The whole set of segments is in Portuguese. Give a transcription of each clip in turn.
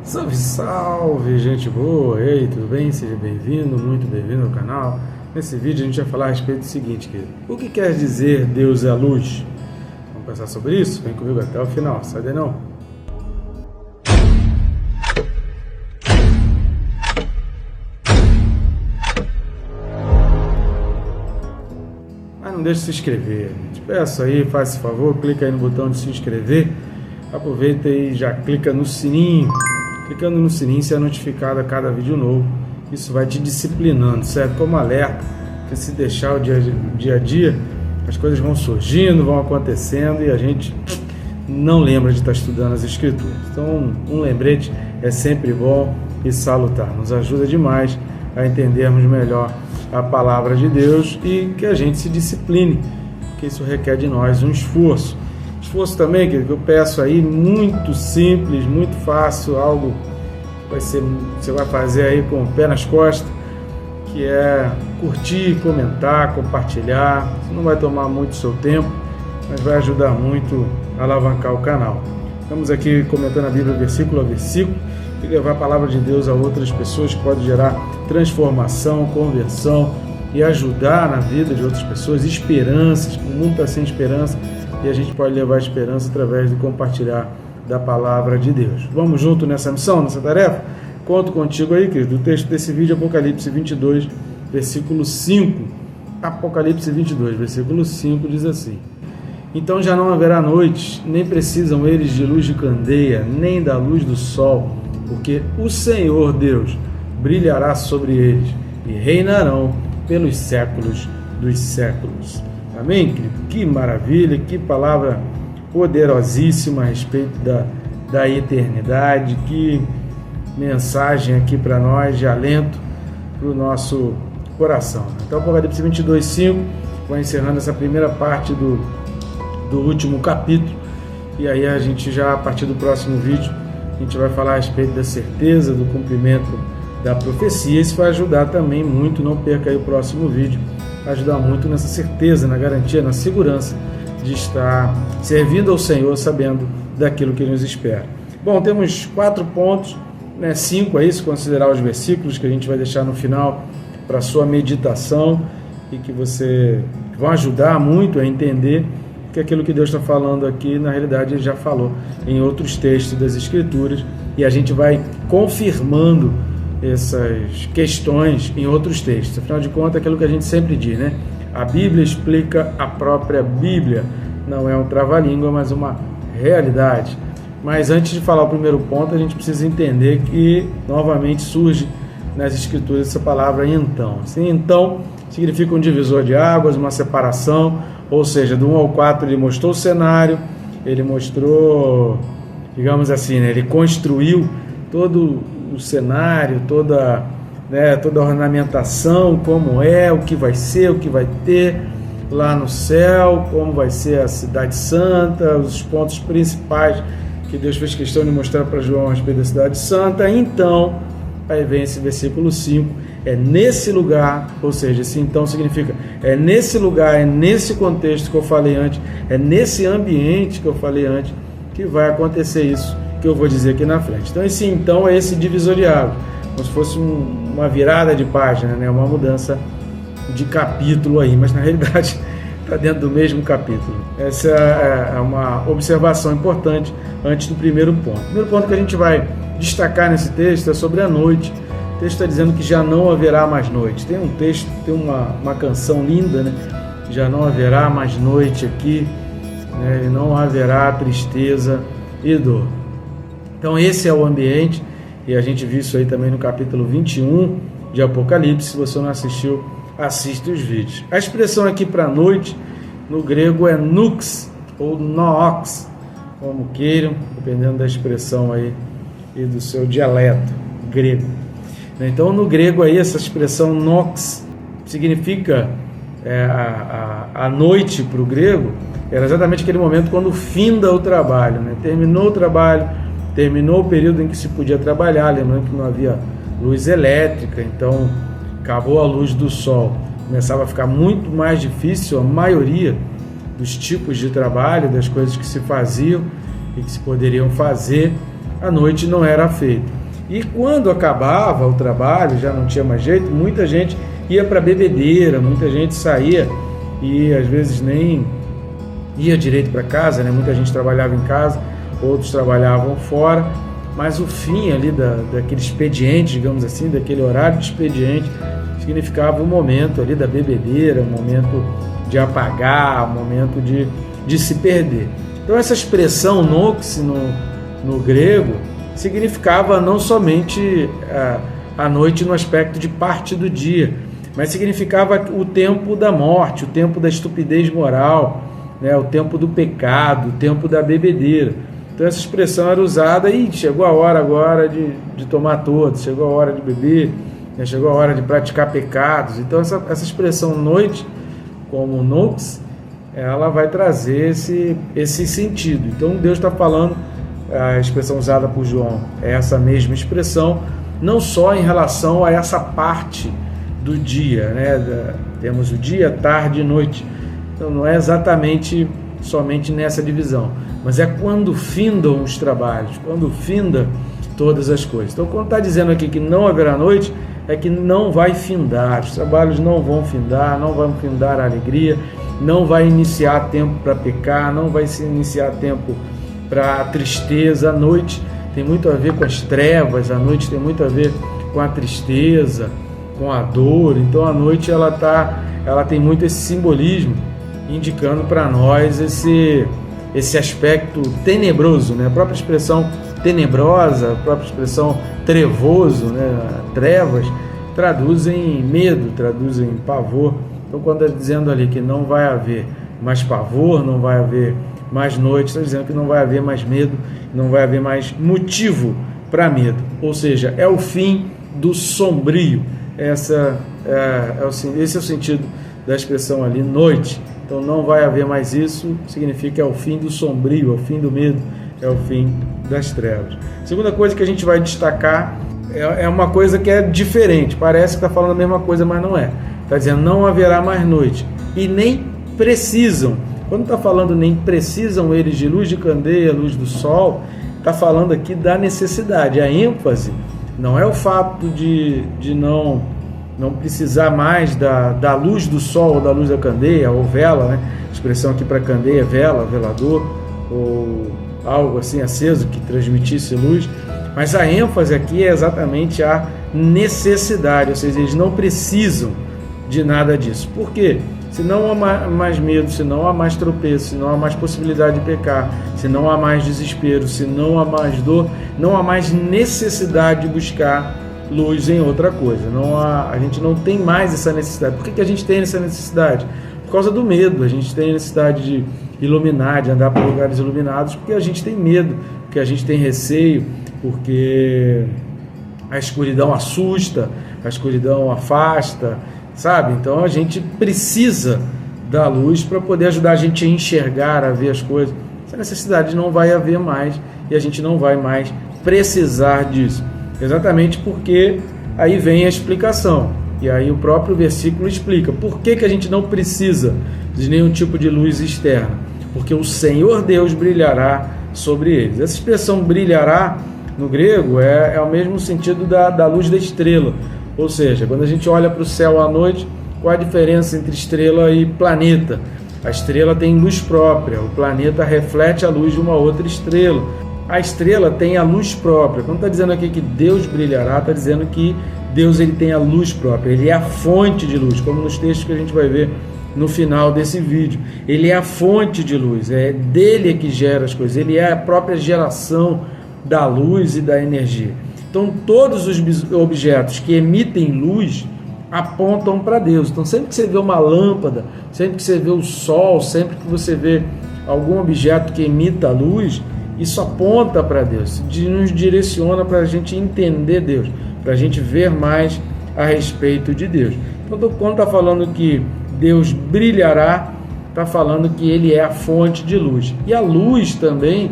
Salve, salve, gente boa! Ei, tudo bem? Seja bem-vindo, muito bem-vindo ao canal. Nesse vídeo a gente vai falar a respeito do seguinte, querido. O que quer dizer Deus é a luz? Vamos pensar sobre isso? Vem comigo até o final, sai daí não. Mas não deixe de se inscrever. Te peço aí, faça esse favor, clica aí no botão de se inscrever. Aproveita e já clica no sininho. Clicando no sininho, você é notificado a cada vídeo novo. Isso vai te disciplinando, certo? Como alerta, que se deixar o dia a dia, as coisas vão surgindo, vão acontecendo e a gente não lembra de estar estudando as Escrituras. Então, um lembrete é sempre bom e salutar. Nos ajuda demais a entendermos melhor a palavra de Deus e que a gente se discipline, porque isso requer de nós um esforço. Esforço também, que eu peço aí, muito simples, muito fácil, algo que você vai fazer aí com o pé nas costas, que é curtir, comentar, compartilhar. Isso não vai tomar muito seu tempo, mas vai ajudar muito a alavancar o canal. Estamos aqui comentando a Bíblia versículo a versículo e levar a palavra de Deus a outras pessoas, que pode gerar transformação, conversão e ajudar na vida de outras pessoas, esperanças. O mundo está sem esperança. E a gente pode levar a esperança através de compartilhar da palavra de Deus. Vamos junto nessa missão, nessa tarefa? Conto contigo aí, querido. O texto desse vídeo é Apocalipse 22, versículo 5. Apocalipse 22, versículo 5 diz assim: Então já não haverá noite, nem precisam eles de luz de candeia, nem da luz do sol, porque o Senhor Deus brilhará sobre eles e reinarão pelos séculos dos séculos. Amém, querido? Que maravilha, que palavra poderosíssima a respeito da eternidade, que mensagem aqui para nós de alento para o nosso coração. Então, Apocalipse 22, 5, vai encerrando essa primeira parte do último capítulo, e aí a gente já, a partir do próximo vídeo, a gente vai falar a respeito da certeza, do cumprimento da profecia. Isso vai ajudar também muito, não perca aí o próximo vídeo, ajudar muito nessa certeza, na garantia, na segurança de estar servindo ao Senhor, sabendo daquilo que nos espera. Bom, temos 4 pontos, 5 aí, se considerar os versículos que a gente vai deixar no final para sua meditação e que você vão ajudar muito a entender que aquilo que Deus está falando aqui, na realidade, Ele já falou em outros textos das Escrituras, e a gente vai confirmando essas questões em outros textos. Afinal de contas, é aquilo que a gente sempre diz, né? A Bíblia explica a própria Bíblia. Não é um trava-língua, mas uma realidade. Mas antes de falar o primeiro ponto, a gente precisa entender que novamente surge nas Escrituras essa palavra então. Assim, então significa um divisor de águas, uma separação, ou seja, do 1 ao 4 ele mostrou o cenário, ele mostrou, digamos assim, né? Ele construiu todo o cenário, toda a ornamentação, como é, o que vai ser, o que vai ter lá no céu, como vai ser a cidade santa, os pontos principais que Deus fez questão de mostrar para João a respeito da cidade santa. Então, aí vem esse versículo 5, é nesse lugar, ou seja, esse então significa, é nesse lugar, é nesse contexto que eu falei antes, é nesse ambiente que eu falei antes, que vai acontecer isso que eu vou dizer aqui na frente. Então, esse então é esse divisor de águas, como se fosse uma virada de página, né? Uma mudança de capítulo aí, mas na realidade está dentro do mesmo capítulo. Essa é uma observação importante antes do primeiro ponto. O primeiro ponto que a gente vai destacar nesse texto é sobre a noite. O texto está dizendo que já não haverá mais noite. Tem um texto, tem uma canção linda, né? Já não haverá mais noite aqui, né? E não haverá tristeza e dor. Então esse é o ambiente, e a gente viu isso aí também no capítulo 21 de Apocalipse. Se você não assistiu, assiste os vídeos. A expressão aqui para noite, no grego é nux, ou nox, como queiram, dependendo da expressão aí e do seu dialeto grego. Então no grego aí essa expressão nox significa a noite para o grego, era exatamente aquele momento quando finda o trabalho, né? Terminou o trabalho, terminou o período em que se podia trabalhar, lembrando que não havia luz elétrica, então acabou a luz do sol, começava a ficar muito mais difícil a maioria dos tipos de trabalho, das coisas que se faziam e que se poderiam fazer. a noite não era feita. E quando acabava o trabalho, já não tinha mais jeito, muita gente ia para bebedeira, muita gente saía e às vezes nem ia direito para casa, né? Muita gente trabalhava em casa, outros trabalhavam fora, mas o fim ali daquele expediente, digamos assim, daquele horário de expediente, significava o momento ali da bebedeira, o momento de apagar, o momento de se perder. Então essa expressão nox no grego significava não somente a noite no aspecto de parte do dia, mas significava o tempo da morte, o tempo da estupidez moral, né, o tempo do pecado, o tempo da bebedeira. Então essa expressão era usada e chegou a hora agora de tomar todos, chegou a hora de beber, né, chegou a hora de praticar pecados. Então essa expressão noite, como nox, ela vai trazer esse sentido. Então Deus está falando, a expressão usada por João é essa mesma expressão, não só em relação a essa parte do dia, né? Temos o dia, tarde e noite. Então não é exatamente somente nessa divisão, mas é quando findam os trabalhos, quando finda todas as coisas. Então quando está dizendo aqui que não haverá noite, é que não vai findar, os trabalhos não vão findar a alegria, não vai iniciar tempo para pecar, não vai se iniciar tempo para a tristeza. A noite tem muito a ver com as trevas, a noite tem muito a ver com a tristeza, com a dor. Então a noite ela tem muito esse simbolismo, indicando para nós esse aspecto tenebroso, né? A própria expressão tenebrosa, a própria expressão trevoso, né? Trevas, traduzem medo, traduzem pavor. Então quando está dizendo ali que não vai haver mais pavor, não vai haver mais noite, está dizendo que não vai haver mais medo, não vai haver mais motivo para medo. Ou seja, é o fim do sombrio. Esse é o sentido da expressão ali, noite. Então não vai haver mais isso, significa é o fim do sombrio, é o fim do medo, é o fim das trevas. Segunda coisa que a gente vai destacar é uma coisa que é diferente, parece que está falando a mesma coisa, mas não é. Está dizendo não haverá mais noite, e nem precisam. Quando está falando nem precisam eles de luz de candeia, luz do sol, está falando aqui da necessidade. A ênfase não é o fato de não precisar mais da luz do sol ou da luz da candeia, ou vela, né? A expressão aqui para candeia é vela, velador, ou algo assim aceso que transmitisse luz, mas a ênfase aqui é exatamente a necessidade, ou seja, eles não precisam de nada disso. Por quê? Se não há mais medo, se não há mais tropeço, se não há mais possibilidade de pecar, se não há mais desespero, se não há mais dor, não há mais necessidade de buscar luz em outra coisa. A gente não tem mais essa necessidade. Por que a gente tem essa necessidade? Por causa do medo. A gente tem necessidade de iluminar, de andar por lugares iluminados, porque a gente tem medo, porque a gente tem receio, porque a escuridão assusta, a escuridão afasta, sabe? Então a gente precisa da luz para poder ajudar a gente a enxergar, a ver as coisas. Essa necessidade não vai haver mais e a gente não vai mais precisar disso. Exatamente porque aí vem a explicação. E aí o próprio versículo explica por que a gente não precisa de nenhum tipo de luz externa. Porque o Senhor Deus brilhará sobre eles. Essa expressão brilhará no grego é o mesmo sentido da luz da estrela. Ou seja, quando a gente olha para o céu à noite, qual a diferença entre estrela e planeta? A estrela tem luz própria, o planeta reflete a luz de uma outra estrela. A estrela tem a luz própria. Quando está dizendo aqui que Deus brilhará, está dizendo que Deus ele tem a luz própria, ele é a fonte de luz, como nos textos que a gente vai ver no final desse vídeo. Ele é a fonte de luz, é dele que gera as coisas, ele é a própria geração da luz e da energia. Então todos os objetos que emitem luz apontam para Deus. Então sempre que você vê uma lâmpada, sempre que você vê o sol, sempre que você vê algum objeto que emita luz, isso aponta para Deus, nos direciona para a gente entender Deus, para a gente ver mais a respeito de Deus. Então quando está falando que Deus brilhará, está falando que Ele é a fonte de luz. E a luz também,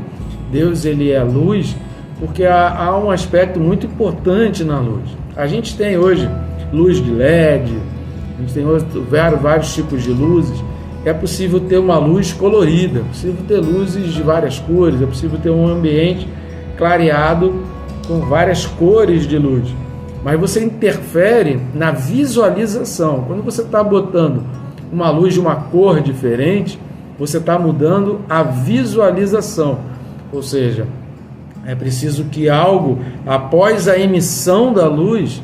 Deus ele é a luz, porque há um aspecto muito importante na luz. A gente tem hoje luz de LED, a gente tem hoje vários tipos de luzes. É possível ter uma luz colorida, é possível ter luzes de várias cores, é possível ter um ambiente clareado com várias cores de luz, mas você interfere na visualização. Quando você está botando uma luz de uma cor diferente, você está mudando a visualização, ou seja, é preciso que algo, após a emissão da luz,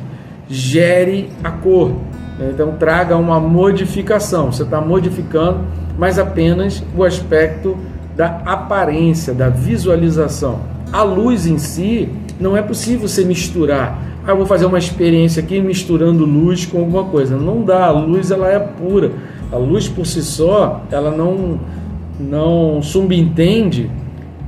gere a cor. Então traga uma modificação. Você está modificando, mas apenas o aspecto da aparência, da visualização. A luz em si, não é possível você misturar. Eu vou fazer uma experiência aqui misturando luz com alguma coisa. Não dá, a luz ela é pura. A luz por si só, ela não subentende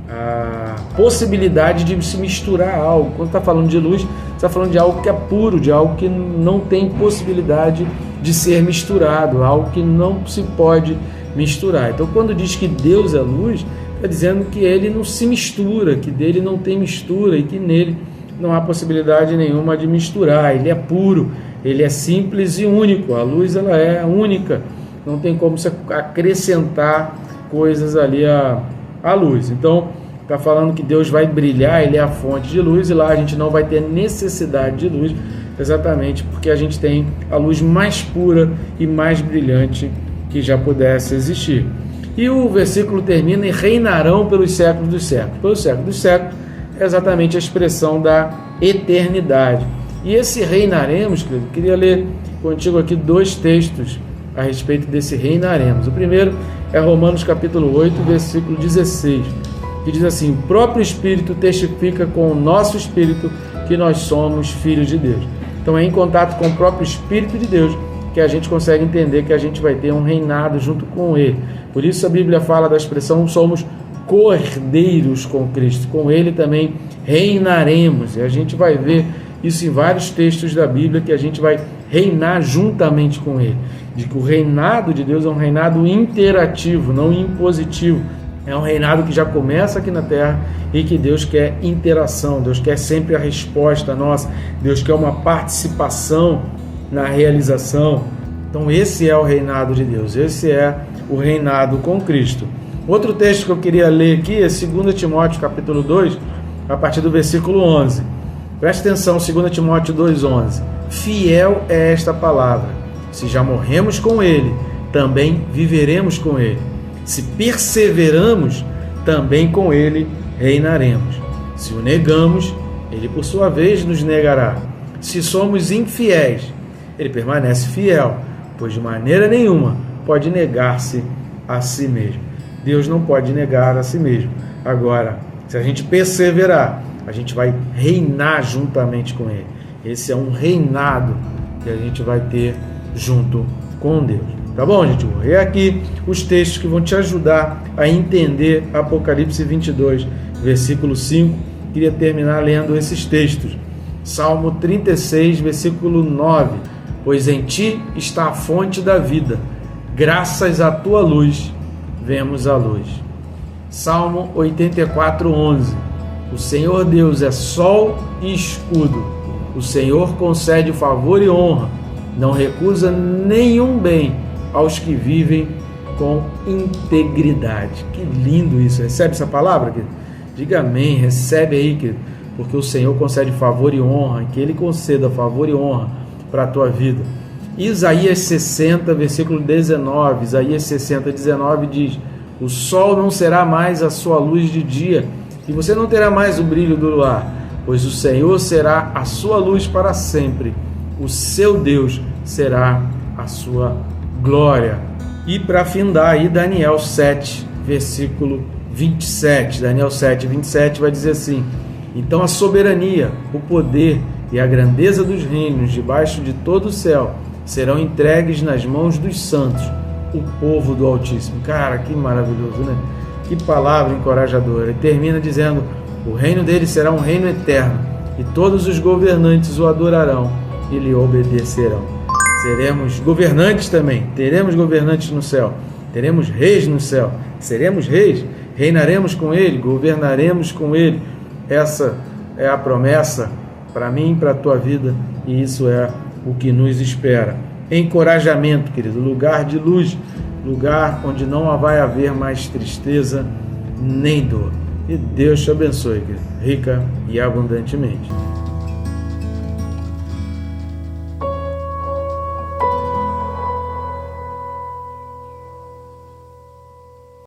a possibilidade de se misturar algo. Quando está falando de luz, está falando de algo que é puro, de algo que não tem possibilidade de ser misturado, algo que não se pode misturar. Então, quando diz que Deus é luz, está dizendo que ele não se mistura, que dele não tem mistura e que nele não há possibilidade nenhuma de misturar. Ele é puro, ele é simples e único. A luz ela é única, não tem como você acrescentar coisas ali à luz. Então, está falando que Deus vai brilhar, ele é a fonte de luz, e lá a gente não vai ter necessidade de luz, exatamente porque a gente tem a luz mais pura e mais brilhante que já pudesse existir. E o versículo termina: e reinarão pelos séculos dos séculos. Pelos séculos dos séculos é exatamente a expressão da eternidade. E esse reinaremos, querido, queria ler contigo aqui 2 textos a respeito desse reinaremos. O primeiro é Romanos capítulo 8, versículo 16, que diz assim: o próprio Espírito testifica com o nosso Espírito que nós somos filhos de Deus. Então é em contato com o próprio Espírito de Deus que a gente consegue entender que a gente vai ter um reinado junto com Ele. Por isso a Bíblia fala da expressão somos cordeiros com Cristo. Com Ele também reinaremos. E a gente vai ver isso em vários textos da Bíblia, que a gente vai reinar juntamente com Ele. De que o reinado de Deus é um reinado interativo, não impositivo. É um reinado que já começa aqui na terra e que Deus quer interação, Deus quer sempre a resposta nossa, Deus quer uma participação na realização. Então esse é o reinado de Deus, esse é o reinado com Cristo. Outro texto que eu queria ler aqui é 2 Timóteo capítulo 2, a partir do versículo 11. Preste atenção, 2 Timóteo 2,11. Fiel é esta palavra: se já morremos com Ele, também viveremos com Ele. Se perseveramos, também com Ele reinaremos. Se o negamos, Ele por sua vez nos negará. Se somos infiéis, Ele permanece fiel, pois de maneira nenhuma pode negar-se a si mesmo. Deus não pode negar a si mesmo. Agora, se a gente perseverar, a gente vai reinar juntamente com Ele. Esse é um reinado que a gente vai ter junto com Deus. Tá bom, gente? Vou ler aqui os textos que vão te ajudar a entender Apocalipse 22, versículo 5. Queria terminar lendo esses textos. Salmo 36, versículo 9. Pois em ti está a fonte da vida. Graças à tua luz, vemos a luz. Salmo 84, 11. O Senhor Deus é sol e escudo. O Senhor concede favor e honra. Não recusa nenhum bem aos que vivem com integridade. Que lindo isso. Recebe essa palavra, querido? Diga amém, recebe aí, querido, porque o Senhor concede favor e honra, que Ele conceda favor e honra para a tua vida. Isaías 60, versículo 19, Isaías 60, 19 diz: o sol não será mais a sua luz de dia, e você não terá mais o brilho do luar, pois o Senhor será a sua luz para sempre, o seu Deus será a sua glória. E para findar aí, Daniel 7, versículo 27. Daniel 7, 27 vai dizer assim: então a soberania, o poder e a grandeza dos reinos debaixo de todo o céu serão entregues nas mãos dos santos, o povo do Altíssimo. Cara, que maravilhoso, né? Que palavra encorajadora. E termina dizendo: o reino dele será um reino eterno, e todos os governantes o adorarão e lhe obedecerão. Seremos governantes também, teremos governantes no céu, teremos reis no céu, seremos reis, reinaremos com ele, governaremos com ele. Essa é a promessa para mim e para a tua vida, e isso é o que nos espera. Encorajamento, querido, lugar de luz, lugar onde não vai haver mais tristeza nem dor. E Deus te abençoe, querido. rica e abundantemente.